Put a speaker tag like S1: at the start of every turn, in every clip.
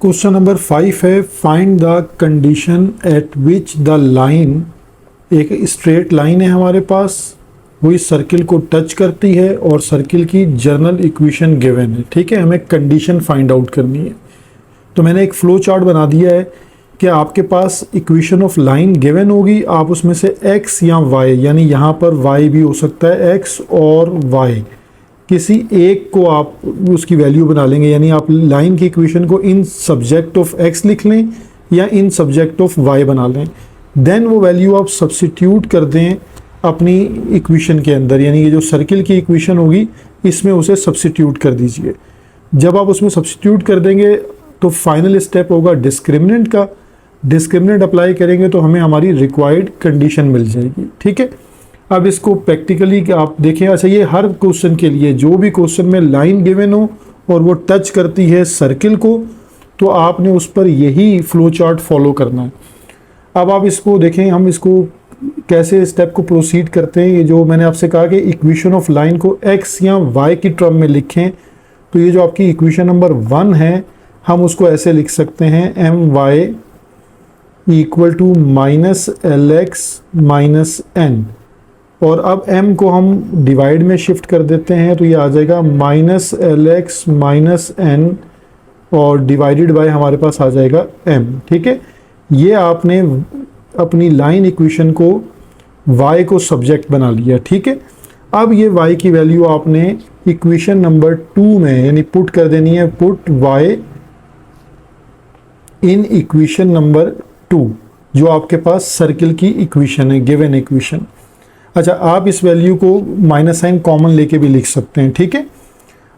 S1: Question number 5 है, find the condition at which the line, एक straight line है हमारे पास, वो इस सर्किल को टच करती है और सर्किल की जर्नल इक्वेशन गिवन है। ठीक है, हमें कंडीशन फाइंड आउट करनी है। तो मैंने एक फ्लो चार्ट बना दिया है कि आपके पास इक्वेशन ऑफ लाइन गिवन होगी, आप उसमें से x या y, यानी यहाँ पर y भी हो सकता है, x और y किसी एक को आप उसकी वैल्यू बना लेंगे। यानी आप लाइन की इक्वेशन को इन सब्जेक्ट ऑफ x लिख लें या इन सब्जेक्ट ऑफ y बना लें, देन वो वैल्यू आप सब्सिट्यूट कर दें अपनी इक्वेशन के अंदर, यानी ये जो सर्किल की इक्वेशन होगी इसमें उसे सब्सिट्यूट कर दीजिए। जब आप उसमें सब्सिट्यूट कर देंगे तो फाइनल स्टेप होगा डिस्क्रिमिनेंट का। डिस्क्रिमिनेंट अप्लाई करेंगे तो हमें हमारी रिक्वायर्ड कंडीशन मिल जाएगी। ठीक है, अब इसको प्रैक्टिकली आप देखें। अच्छा, ये हर क्वेश्चन के लिए, जो भी क्वेश्चन में लाइन गिवन हो और वो टच करती है सर्किल को, तो आपने उस पर यही फ्लो चार्ट फॉलो करना है। अब आप इसको देखें, हम इसको कैसे स्टेप को प्रोसीड करते हैं। ये जो मैंने आपसे कहा कि इक्वेशन ऑफ लाइन को x या y की टर्म में लिखें, तो ये जो आपकी इक्वेशन नंबर 1 है, हम उसको ऐसे लिख सकते हैं my equal to minus LX minus n, और अब m को हम डिवाइड में शिफ्ट कर देते हैं, तो ये आ जाएगा माइनस LX माइनस n और डिवाइडेड बाय हमारे पास आ जाएगा m। ठीक है, ये आपने अपनी लाइन इक्वेशन को y को सब्जेक्ट बना लिया। ठीक है, अब ये y की वैल्यू आपने इक्वेशन नंबर 2 में यानी पुट कर देनी है, put y in equation number 2, जो आपके पास सर्किल की इक्वेशन है, गिवन इक्वेशन। अच्छा, आप इस वैल्यू को माइनस साइन कॉमन लेके भी लिख सकते हैं। ठीक है,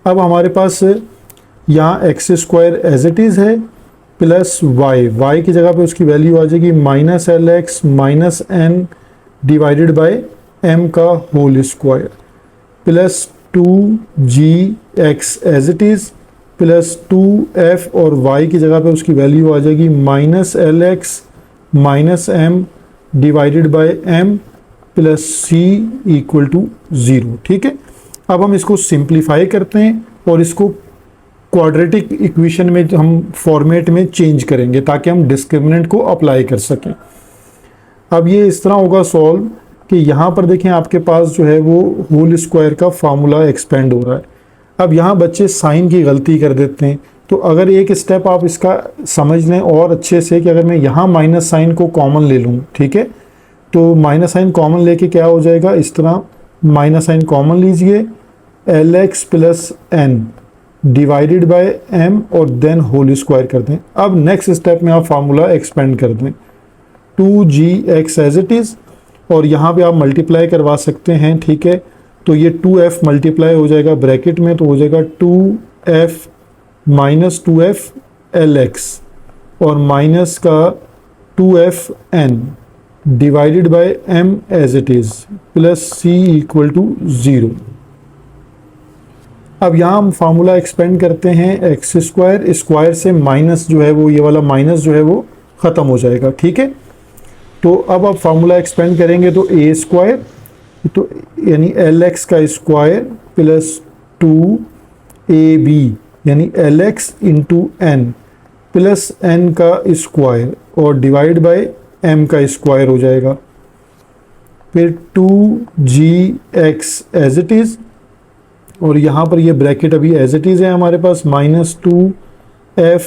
S1: अब हमारे पास यहाँ x square as it is है प्लस y की जगह पे उसकी वैल्यू आ जाएगी minus LX minus n divided by m का whole square plus 2gx as it is plus 2f, और y की जगह पे उसकी वैल्यू आ जाएगी minus LX minus m divided by m plus c equal to 0। ठीक है, अब हम इसको सिंप्लीफाई करते हैं और इसको क्वाड्रेटिक इक्वेशन में हम फॉर्मेट में चेंज करेंगे ताकि हम डिस्क्रिमिनेंट को अप्लाई कर सकें। अब ये इस तरह होगा सॉल्व कि यहाँ पर देखें आपके पास जो है वो होल स्क्वायर का फार्मूला एक्सपेंड हो रहा है। अब यहाँ बच्चे साइन की गलती कर देते हैं, तो अगर एक स्टेप आप इसका समझ लें और अच्छे से कि अगर मैं यहाँ माइनस साइन को कॉमन ले लूँ, ठीक है, तो माइनस साइन कॉमन लेके क्या हो जाएगा, इस तरह माइनस साइन कॉमन लीजिए, LX plus n divided by m और देन होल स्क्वायर कर दें। अब नेक्स्ट स्टेप में आप फार्मूला एक्सपेंड कर दें, 2gx एज इट इज़, और यहाँ पे आप मल्टीप्लाई करवा सकते हैं। ठीक है, तो ये 2f मल्टीप्लाई हो जाएगा ब्रैकेट में, तो हो जाएगा 2f माइनस 2f LX और माइनस का 2f n divided by m as it is plus c equal to 0। अब यहाँ हम फार्मूला एक्सपेंड करते हैं, एक्स स्क्वायर स्क्वायर से माइनस जो है वो, ये वाला माइनस जो है वो ख़त्म हो जाएगा। ठीक है, तो अब आप फार्मूला एक्सपेंड करेंगे तो ए स्क्वायर, तो यानी LX का स्क्वायर प्लस 2AB यानी LX into n plus n का स्क्वायर और डिवाइड बाय m का स्क्वायर हो जाएगा। फिर 2gx एज इट इज़, और यहाँ पर ये ब्रैकेट अभी एज इट इज़ है हमारे पास, minus 2f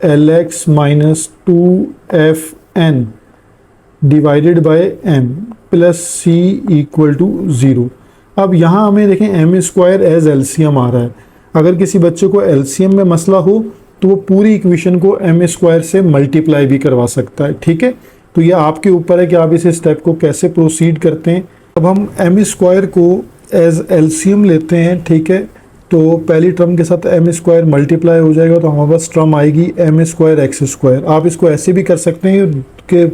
S1: LX minus 2f n divided by m plus c equal to 0। अब यहाँ हमें देखें m स्क्वायर एज एलसीएम आ रहा है। अगर किसी बच्चे को एलसीएम में मसला हो तो वो पूरी इक्वेशन को m स्क्वायर से मल्टीप्लाई भी करवा सकता है। ठीक है, तो ये आपके ऊपर है कि आप इस स्टेप को कैसे प्रोसीड करते हैं। अब हम m स्क्वायर को एज एलसीएम लेते हैं। ठीक है, तो पहली टर्म के साथ m स्क्वायर मल्टीप्लाई हो जाएगा, तो हमारे पास टर्म आएगी m स्क्वायर एक्स स्क्वायर। आप इसको ऐसे भी कर सकते हैं कि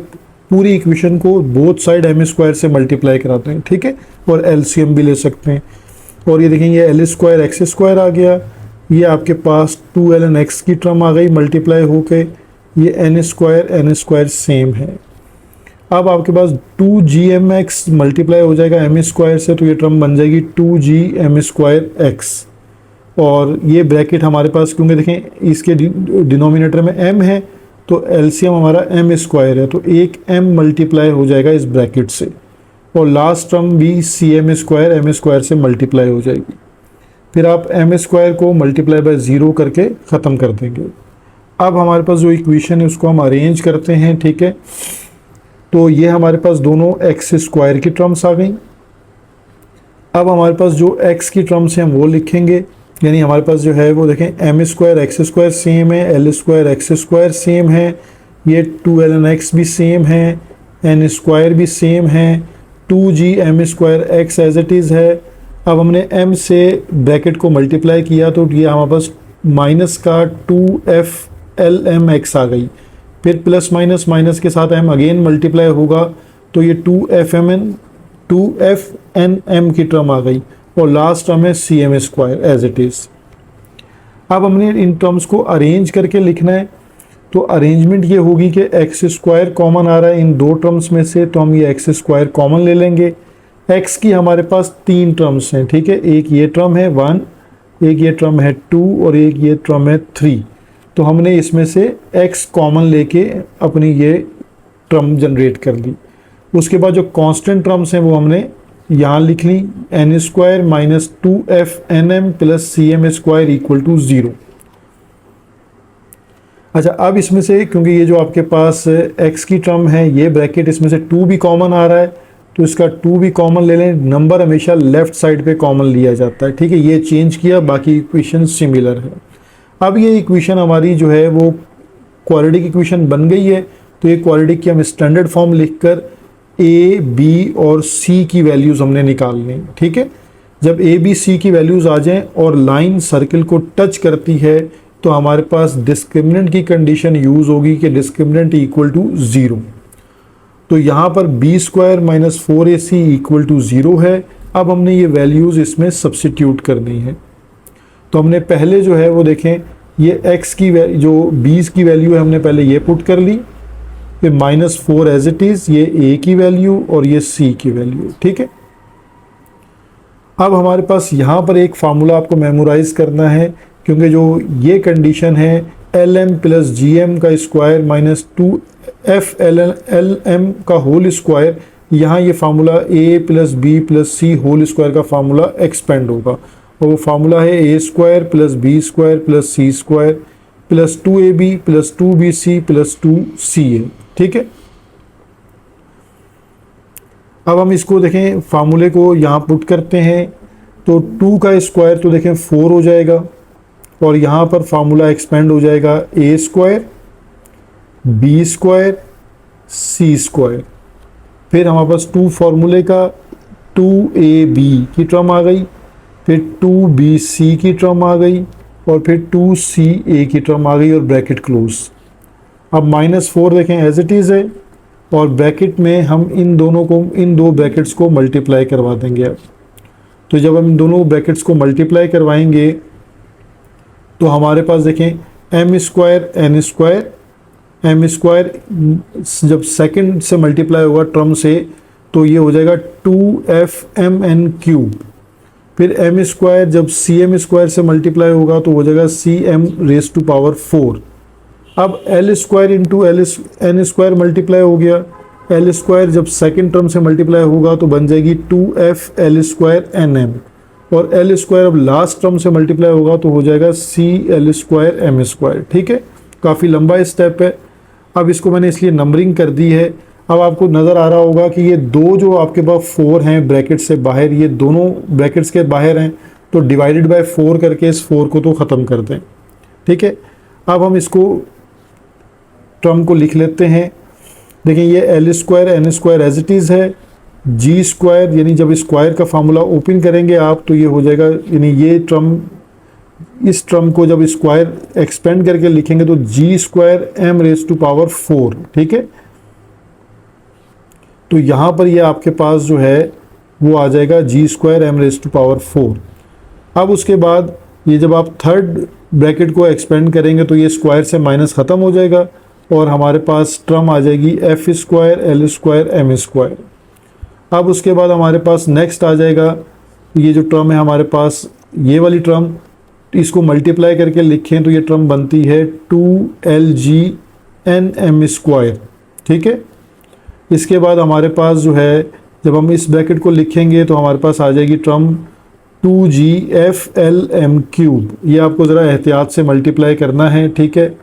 S1: पूरी इक्वेशन को बोथ साइड m स्क्वायर से मल्टीप्लाई कराते हैं। ठीक है, और एलसीएम भी ले सकते हैं। और ये देखेंगे एल स्क्वायर एक्स स्क्वायर आ गया, ये आपके पास 2ln x की टर्म आ गई मल्टीप्लाई होके, ये n स्क्वायर सेम है। अब आपके पास 2gmx मल्टीप्लाई हो जाएगा m स्क्वायर से, तो ये टर्म बन जाएगी 2gm स्क्वायर x। और ये ब्रैकेट हमारे पास, क्योंकि देखें इसके डिनोमिनेटर में m है तो एलसीएम हमारा m स्क्वायर है, तो एक m मल्टीप्लाई हो जाएगा इस ब्रैकेट से, और लास्ट टर्म भी cm स्क्वायर m स्क्वायर से मल्टीप्लाई हो जाएगी। फिर आप m स्क्वायर को मल्टीप्लाई बाय 0 करके ख़त्म कर देंगे। अब हमारे पास जो इक्वेशन है उसको हम अरेंज करते हैं, ठीक है। तो ये हमारे पास दोनों एक्स स्क्वायर की टर्म्स आ गई। अब हमारे पास जो x की टर्म्स हैं हम वो लिखेंगे, यानी हमारे पास जो है वो देखें m square x square same है, l square x square same है, ये 2ln(x) भी सेम है, n स्क्वायर भी सेम है, 2g m square x as it is है। अब हमने m से ब्रैकेट को मल्टीप्लाई किया तो ये हमारे पास माइनस का 2f(lm(x) आ गई, फिर प्लस माइनस माइनस के साथ m अगेन मल्टीप्लाई होगा तो ये 2fnm की टर्म आ गई, और लास्ट टर्म है cm square as it is. अब हमने इन टर्म्स को अरेंज करके लिखना है, तो अरेंजमेंट ये होगी कि एक्स स्क्वायर कॉमन आ रहा है इन दो टर्म्स में से, तो हम ये एक्स स्क्वायर कॉमन ले लेंगे। एक्स की हमारे पास तीन टर्म्स हैं, ठीक है, एक ये टर्म है 1, एक ये टर्म है 2 और एक ये टर्म है 3। तो हमने इसमें से एक्स कॉमन लेके अपनी ये टर्म जनरेट कर ली। उसके बाद जो कांस्टेंट टर्म्स हैं वो हमने यहाँ लिख ली, N square minus 2f(nm) plus cm square equal to 0। अच्छा, अब इसमें से क्योंकि ये जो आपके पास x की टर्म है ये ब्रैकेट इसमें से 2 भी कॉमन आ रहा है, तो इसका 2 भी कॉमन ले लें। नंबर हमेशा लेफ्ट साइड पे कॉमन लिया जाता है, ठीक है, ये चेंज किया, बाकी इक्वेशन सिमिलर है। अब ये इक्वेशन हमारी जो है वो क्वाड्रेटिक इक्वेशन बन गई है, तो ये क्वाड्रेटिक की हम स्टैंडर्ड फॉर्म लिखकर a, b और c की वैल्यूज़ हमने निकालनी, ठीक है। जब a, b, c की वैल्यूज़ आ जाएं और लाइन सर्कल को टच करती है तो हमारे पास डिस्क्रिमिनेंट की कंडीशन यूज़ होगी कि डिस्क्रिमिनेंट इक्वल टू 0। तो यहाँ पर b square minus 4ac equal to 0 है। अब हमने ये वैल्यूज़ इसमें सब्सिट्यूट करनी है, तो हमने पहले जो है वो देखें ये x की जो b की वैल्यू है हमने पहले ये पुट कर ली, ये -4 एज इट इज़, ये a की वैल्यू और ये c की वैल्यू, ठीक है। अब हमारे पास यहाँ पर एक फार्मूला आपको मेमोराइज करना है, क्योंकि जो ये कंडीशन है lm प्लस gm का स्क्वायर माइनस 2f(lm) का होल स्क्वायर, यहाँ ये formula a plus b plus c whole square का फार्मूला एक्सपेंड होगा, और वो फार्मूला है a square plus b square plus c square plus 2ab plus 2bc plus 2ca, ठीक है। अब हम इसको देखें फार्मूले को यहाँ पुट करते हैं, तो 2 का स्क्वायर तो देखें 4 हो जाएगा, और यहाँ पर फार्मूला एक्सपेंड हो जाएगा a square b square c square, फिर हमारे पास 2 फार्मूले का 2ab की टर्म आ गई, फिर 2bc की टर्म आ गई, और फिर 2ca की टर्म आ गई, और ब्रैकेट क्लोज। अब -4 देखें एज इट इज़ है, और ब्रैकेट में हम इन दो ब्रैकेट्स को मल्टीप्लाई करवा देंगे। अब तो जब हम इन दोनों ब्रैकेट्स को मल्टीप्लाई करवाएंगे तो हमारे पास देखें m square n square, m square जब सेकंड से मल्टीप्लाई होगा टर्म से तो ये हो जाएगा 2fmn³, फिर m स्क्वायर जब cm स्क्वायर से मल्टीप्लाई होगा तो हो जाएगा cm⁴। अब l square into n square multiply हो गया, l स्क्वायर जब सेकंड टर्म से मल्टीप्लाई होगा तो बन जाएगी 2fl²nm, और l स्क्वायर अब लास्ट टर्म से मल्टीप्लाई होगा तो हो जाएगा cl²m², ठीक है। काफ़ी लंबा स्टेप है। अब इसको मैंने इसलिए नंबरिंग कर दी है। अब आपको नज़र आ रहा होगा कि ये दो जो आपके पास 4 हैं ब्रैकेट से बाहर, ये दोनों ब्रैकेट्स के बाहर हैं, तो डिवाइडेड बाय 4 करके इस 4 को तो ख़त्म कर दें, ठीक है। अब हम इसको टर्म को लिख लेते हैं। देखिए ये l square n square as it is है, g स्क्वायर यानी जब स्क्वायर का फार्मूला ओपन करेंगे आप तो ये हो जाएगा, यानी ये टर्म इस टर्म को जब स्क्वायर एक्सपेंड करके लिखेंगे तो g स्क्वायर m⁴, ठीक है। तो यहाँ पर ये आपके पास जो है वो आ जाएगा g स्क्वायर m⁴। अब उसके बाद ये जब आप थर्ड ब्रैकेट को एक्सपेंड करेंगे तो ये स्क्वायर से माइनस ख़त्म हो जाएगा, और हमारे पास टर्म आ जाएगी f square l square m square. अब उसके बाद हमारे पास नेक्स्ट आ जाएगा ये जो टर्म है हमारे पास, ये वाली टर्म इसको मल्टीप्लाई करके लिखें तो ये टर्म बनती है 2LGNM²। ठीक है, इसके बाद हमारे पास जो है, जब हम इस ब्रैकेट को लिखेंगे तो हमारे पास आ जाएगी टर्म 2GFLM³। ये आपको ज़रा एहतियात से मल्टीप्लाई करना है। ठीक है,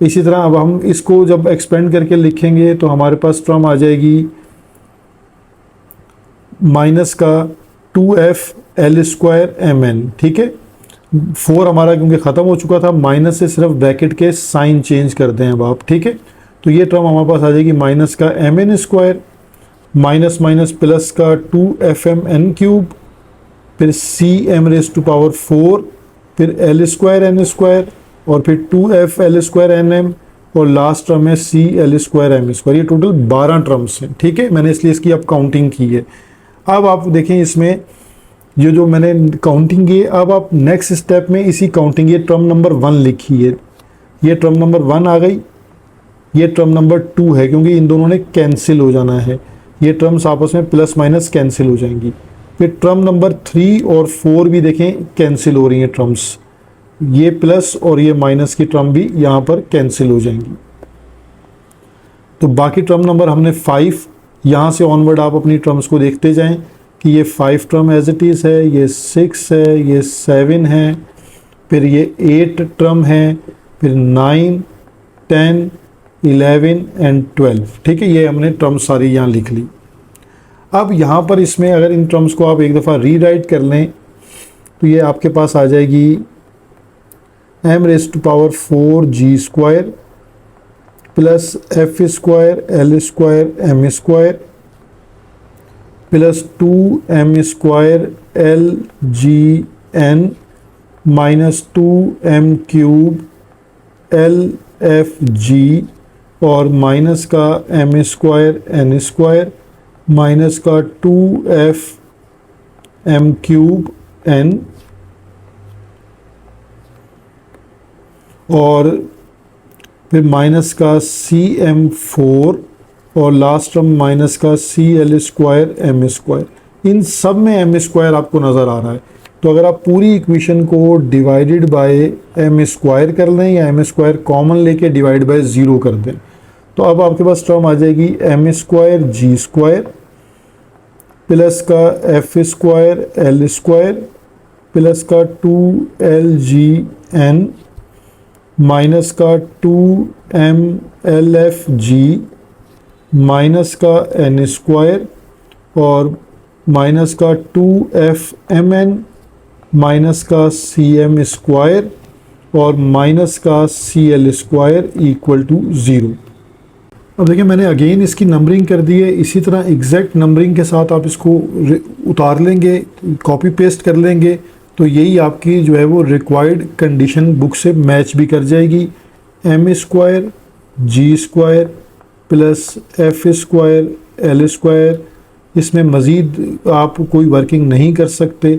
S1: इसी तरह अब हम इसको जब एक्सपेंड करके लिखेंगे तो हमारे पास टर्म आ जाएगी माइनस का 2FL²MN। ठीक है, 4 हमारा क्योंकि ख़त्म हो चुका था, माइनस से सिर्फ ब्रैकेट के साइन चेंज कर दें अब आप। ठीक है, तो ये टर्म हमारे पास आ जाएगी माइनस का MN² माइनस माइनस प्लस का 2FMN³, फिर CM⁴, फिर L²N² और फिर 2FL²NM और लास्ट टर्म है CL²M²। ये टोटल 12 टर्म्स हैं। ठीक है, मैंने इसलिए इसकी अब काउंटिंग की है। अब आप देखें इसमें ये जो मैंने काउंटिंग की है, अब आप नेक्स्ट स्टेप में इसी काउंटिंग, ये टर्म नंबर 1 लिखी है, ये टर्म नंबर 1 आ गई, ये टर्म नंबर 2 है क्योंकि इन दोनों ने कैंसिल हो जाना है, ये टर्म्स आपस में प्लस माइनस कैंसिल हो जाएंगी। फिर टर्म नंबर 3 और 4 भी देखें कैंसिल हो रही हैं टर्म्स, ये प्लस और ये माइनस की टर्म भी यहाँ पर कैंसिल हो जाएंगी। तो बाकी टर्म नंबर हमने 5, यहाँ से ऑनवर्ड आप अपनी टर्म्स को देखते जाएं कि ये 5 टर्म एज इट इज़ है, ये 6 है, ये 7 है, फिर ये 8 टर्म है, फिर 9, 10, 11 एंड 12। ठीक है, ये हमने टर्म सारी यहाँ लिख ली। अब यहाँ पर इसमें अगर इन टर्म्स को आप एक दफ़ा रीराइट कर लें तो ये आपके पास आ जाएगी m⁴G² plus F²L²M² plus 2m²LGN minus 2m³ और माइनस का m²N² माइनस का 2fm³ और फिर माइनस का CM4 और लास्ट टर्म माइनस का CL²M²। इन सब में m² आपको नज़र आ रहा है। तो अगर आप पूरी इक्वेशन को डिवाइडेड बाय m² कर लें या m² कॉमन लेके डिवाइड बाय 0 कर दें तो अब आपके पास टर्म आ जाएगी m²G² प्लस का F²L² प्लस का 2LGN माइनस का 2mLFG माइनस का n² और माइनस का 2fmn माइनस का cm² और माइनस का CL² इक्वल टू 0। अब देखिए मैंने अगेन इसकी नंबरिंग कर दी है। इसी तरह एग्जैक्ट नंबरिंग के साथ आप इसको उतार लेंगे, कॉपी पेस्ट कर लेंगे तो यही आपकी जो है वो रिक्वायर्ड कंडीशन बुक से मैच भी कर जाएगी। m² G² plus F² L²। इसमें मज़ीद आप कोई वर्किंग नहीं कर सकते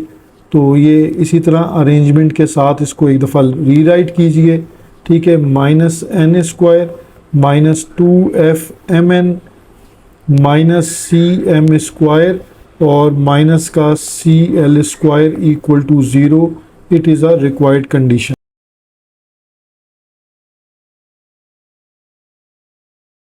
S1: तो ये इसी तरह अरेंजमेंट के साथ इसको एक दफ़ा रीराइट कीजिए। ठीक है, minus n² minus 2fmn minus cm² और माइनस का CL² equal to 0। It is a required condition.